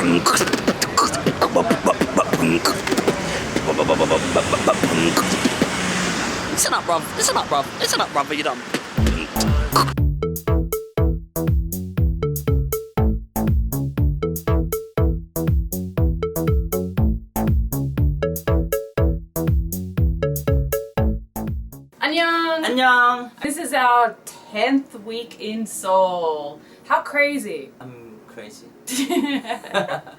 Listen up, bruv. Listen up, bruv. Listen up, bruv. Are you done? Annyeong! Annyeong! This is our 10th week in Seoul. How crazy! I'm crazy.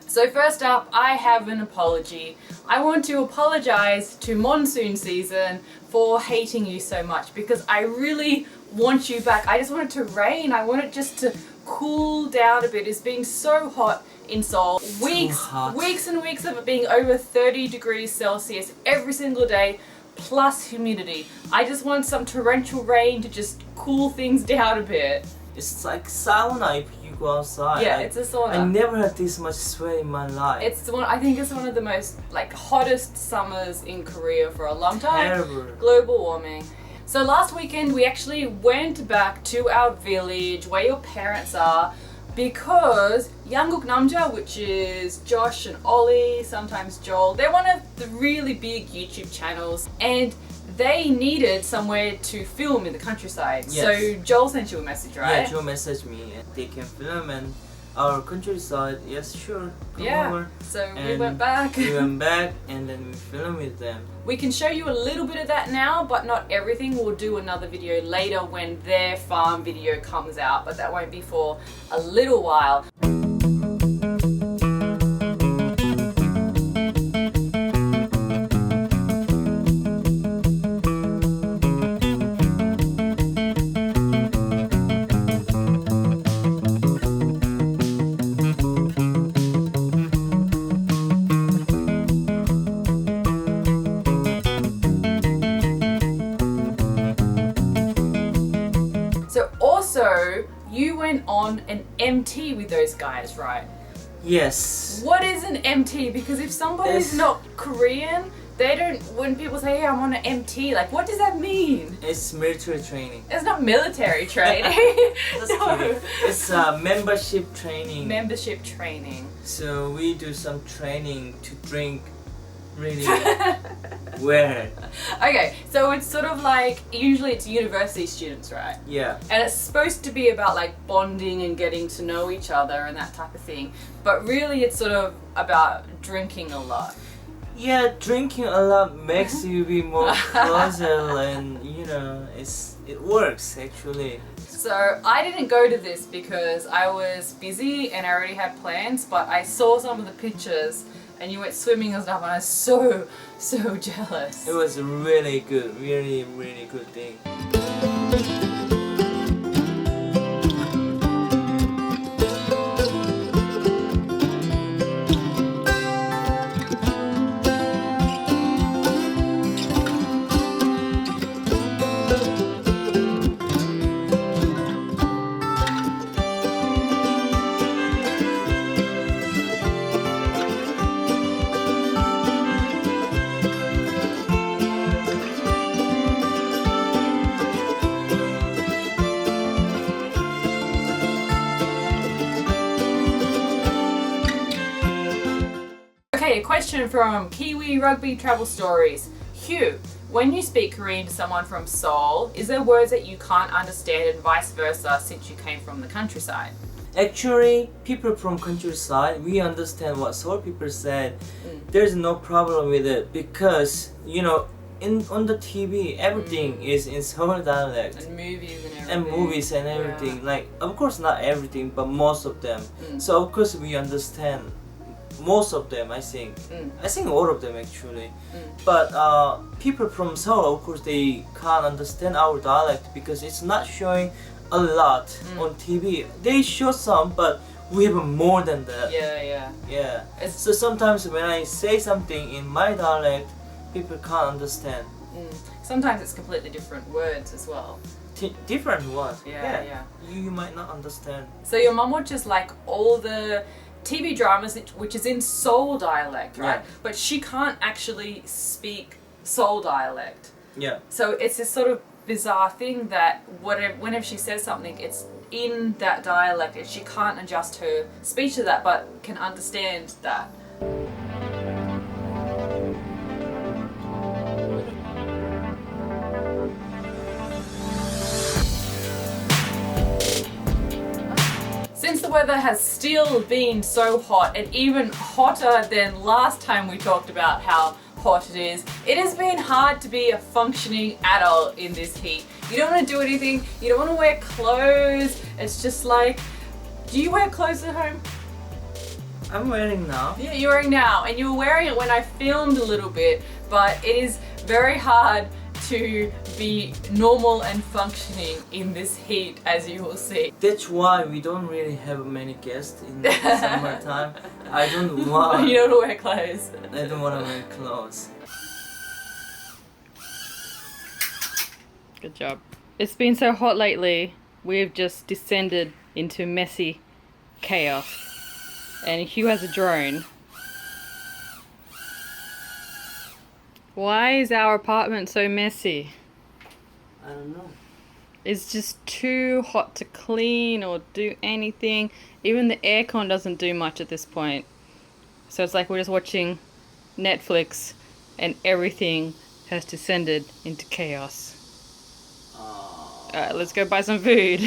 So first up, I have an apology. I want to apologize to monsoon season for hating you so much because I really want you back. I just want it to rain. I want it just to cool down a bit. It's been so hot in Seoul. Weeks and weeks of it being over 30 degrees Celsius every single day, plus humidity. I just want some torrential rain to just cool things down a bit. It's like sauna if you go outside. Yeah, it's a sauna. I never had this much sweat in my life. I think it's one of the most hottest summers in Korea for a long time. Terrible. Global warming. So last weekend we actually went back to our village where your parents are because Yangguk Namja, which is Josh and Ollie, sometimes Joel, they're one of the really big YouTube channels and they needed somewhere to film in the countryside. Yes. So Joel sent you a message, right? Yeah, Joe messaged me and they can film in our countryside. Yes, sure. Come over. So we And went back. We went back and then we filmed with them. We can show you a little bit of that now, but not everything. We'll do another video later when their farm video comes out, but that won't be for a little while. So you went on an MT with those guys, right? Yes. What is an MT? Because if somebody's not Korean, they don't, when people say, hey, I'm on an MT, like what does that mean? It's military training. It's not military training. No. It's membership training. Membership training. So we do some training to drink really well. Okay, so it's sort of like, usually it's university students, right? Yeah. And it's supposed to be about like bonding and getting to know each other and that type of thing. But really it's sort of about drinking a lot. Yeah, drinking a lot makes you be more closer and you know, it works actually. So I didn't go to this because I was busy and I already had plans, but I saw some of the pictures and you went swimming and stuff and I was so jealous. It was really good, really good thing. Okay, a question from Kiwi Rugby Travel Stories. Hugh, when you speak Korean to someone from Seoul, is there words that you can't understand and vice versa since you came from the countryside? Actually, people from countryside, we understand what Seoul people said. There's no problem with it because, you know, on the TV, everything is in Seoul dialect. And movies and everything. And movies and everything. Yeah. Like, of course not everything, but most of them. So of course we understand most of them, I think. I think all of them actually. But people from Seoul, of course, they can't understand our dialect because it's not showing a lot on TV. They show some, but we have more than that. Yeah. So sometimes when I say something in my dialect, people can't understand. Sometimes it's completely different words as well. Different ones. Yeah. You might not understand. So your mum watches like all the TV dramas which is in Seoul dialect, right? Yeah. But she can't actually speak Seoul dialect. Yeah. So it's this sort of bizarre thing that whenever she says something, it's in that dialect and she can't adjust her speech to that but can understand that. Since the weather has still been so hot and even hotter than last time we talked about how hot it has been hard to be a functioning adult in this heat. You don't want to do anything, you don't want to wear clothes, it's just like, do you wear clothes at home? I'm wearing now. Yeah, you're wearing now, and you were wearing it when I filmed a little bit, but it is very hard to be normal and functioning in this heat, as you will see. That's why we don't really have many guests in the summertime. I don't want. You don't wear clothes. I don't want to wear clothes. Good job. It's been so hot lately, we've just descended into messy chaos. And Hugh has a drone. Why is our apartment so messy? I don't know. It's just too hot to clean or do anything. Even the aircon doesn't do much at this point. So it's like we're just watching Netflix and everything has descended into chaos. Alright, let's go buy some food.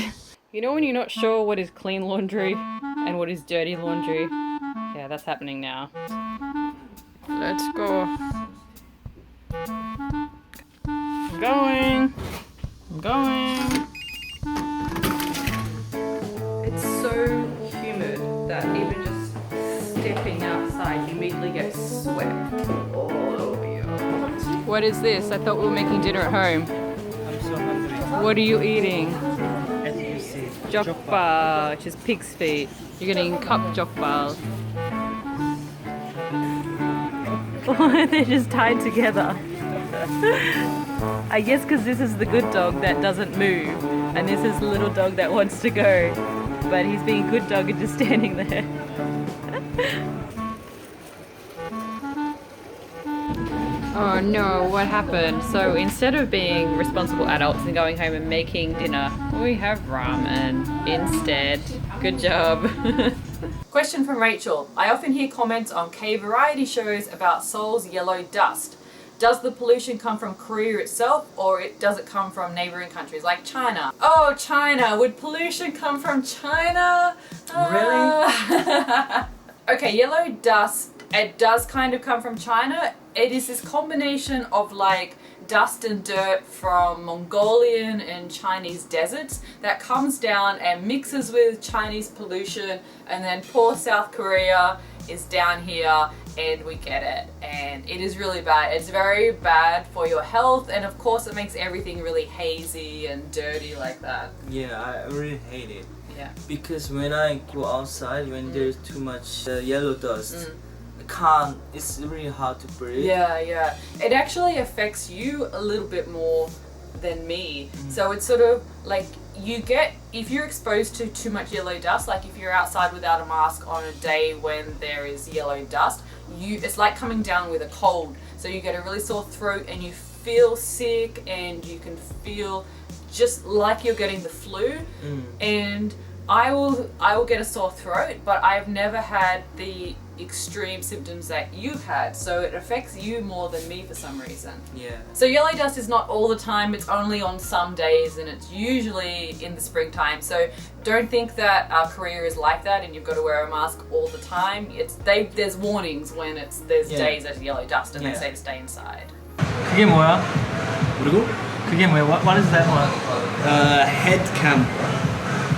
You know when you're not sure what is clean laundry and what is dirty laundry? Yeah, that's happening now. Let's go. I'm going. It's so humid that even just stepping outside, you immediately get sweat all over you. What is this? I thought we were making dinner at home. I'm so hungry. What are you eating? As you see, Jokbal, which is pig's feet. You're getting cup jokbal. They're just tied together. I guess because this is the good dog that doesn't move, and this is the little dog that wants to go, but he's being a good dog and just standing there. Oh no, what happened? So instead of being responsible adults and going home and making dinner, we have ramen instead. Good job. Question from Rachel. I often hear comments on K variety shows about Seoul's yellow dust. Does the pollution come from Korea itself, or does it come from neighboring countries like China? Oh, China! Would pollution come from China? Really? Okay, yellow dust, it does kind of come from China. It is this combination of like dust and dirt from Mongolian and Chinese deserts that comes down and mixes with Chinese pollution, and then poor South Korea is down here and we get it, and it is really bad. It's very bad for your health, and of course it makes everything really hazy and dirty like that. Yeah, I really hate it. Yeah. Because when I go outside, when there's too much yellow dust, I can't. It's really hard to breathe. Yeah, yeah. It actually affects you a little bit more than me. So it's sort of like you get, if you're exposed to too much yellow dust, like if you're outside without a mask on a day when there is yellow dust, it's like coming down with a cold. So you get a really sore throat and you feel sick and you can feel just like you're getting the flu. And I will get a sore throat, but I've never had the extreme symptoms that you've had, so it affects you more than me for some reason. Yeah. So yellow dust is not all the time, it's only on some days, and it's usually in the springtime. So don't think that Korea is like that and you've got to wear a mask all the time. There's warnings when there's days there's yellow dust and they say to stay inside. 그게 뭐야? 그리고 그게 뭐야? What is that one? head cam.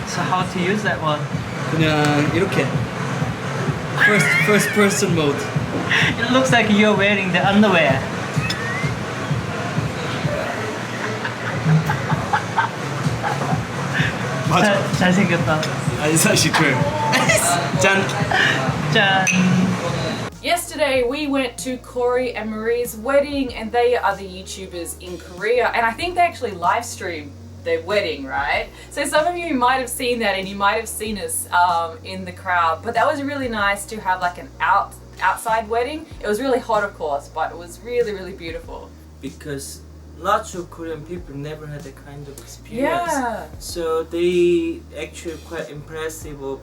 So how to use that one? 그냥 이렇게 first person mode. It looks like you're wearing the underwear. 맞아. 잘생겼다. It's actually true. 짠. 짠. Yesterday we went to Corey and Marie's wedding, and they are the YouTubers in Korea, and I think they actually live stream their wedding, right? So some of you might have seen that, and you might have seen us in the crowd, but that was really nice to have like an outside wedding. It was really hot, of course, but it was really, really beautiful. Because lots of Korean people never had that kind of experience. Yeah. So they actually quite impressive of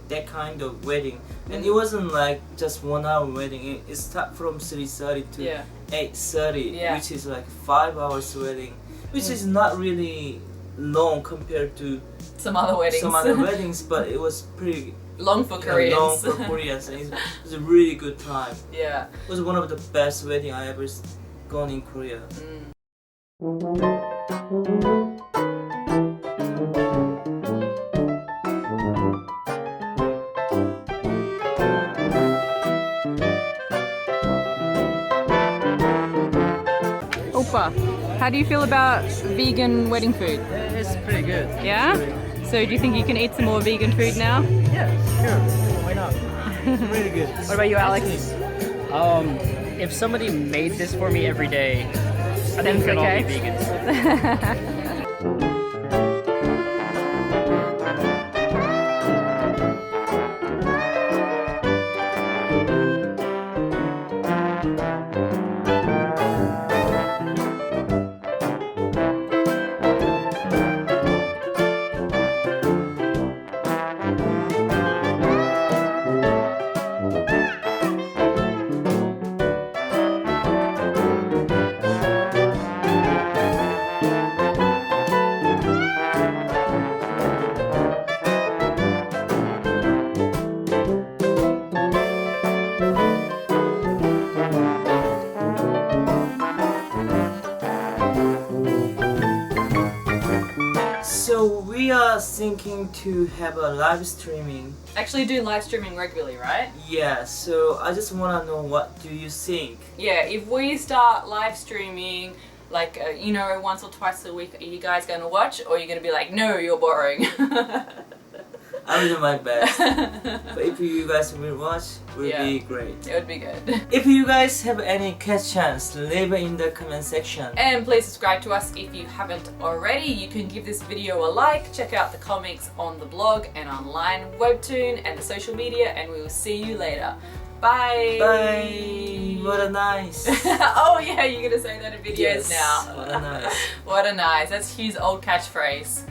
that kind of wedding. And it wasn't like just 1 hour wedding. It started from 3:30 to Yeah. 8:30, Yeah. which is like 5 hours wedding, which is not really long compared to Some other weddings. some other weddings, but it was pretty Long for Koreans. long for Koreans. And it was a really good time. Yeah. It was one of the best wedding I ever gone in Korea. Oppa, how do you feel about vegan wedding food? It's pretty good. Yeah? So do you think you can eat some more vegan food now? Yeah, sure. Why not? Really good. What about you, Alex? If somebody made this for me every day, I Then think we it's could all okay. be vegans. So we are thinking to have a live streaming. Actually do live streaming regularly, right? Yeah, so I just want to know, what do you think? Yeah, if we start live streaming like, once or twice a week, are you guys going to watch? Or are you going to be like, no, you're boring? I'll do my best. But if you guys will watch, it will Yeah. be great. It would be good. If you guys have any questions, leave it in the comment section. And please subscribe to us if you haven't already. You can give this video a like, check out the comics on the blog and on LINE WEBTOON and the social media, and we will see you later. Bye! Bye! What a nice! Oh yeah, you're gonna say that in videos Yes, now. what a nice. What a nice. That's Hugh's old catchphrase.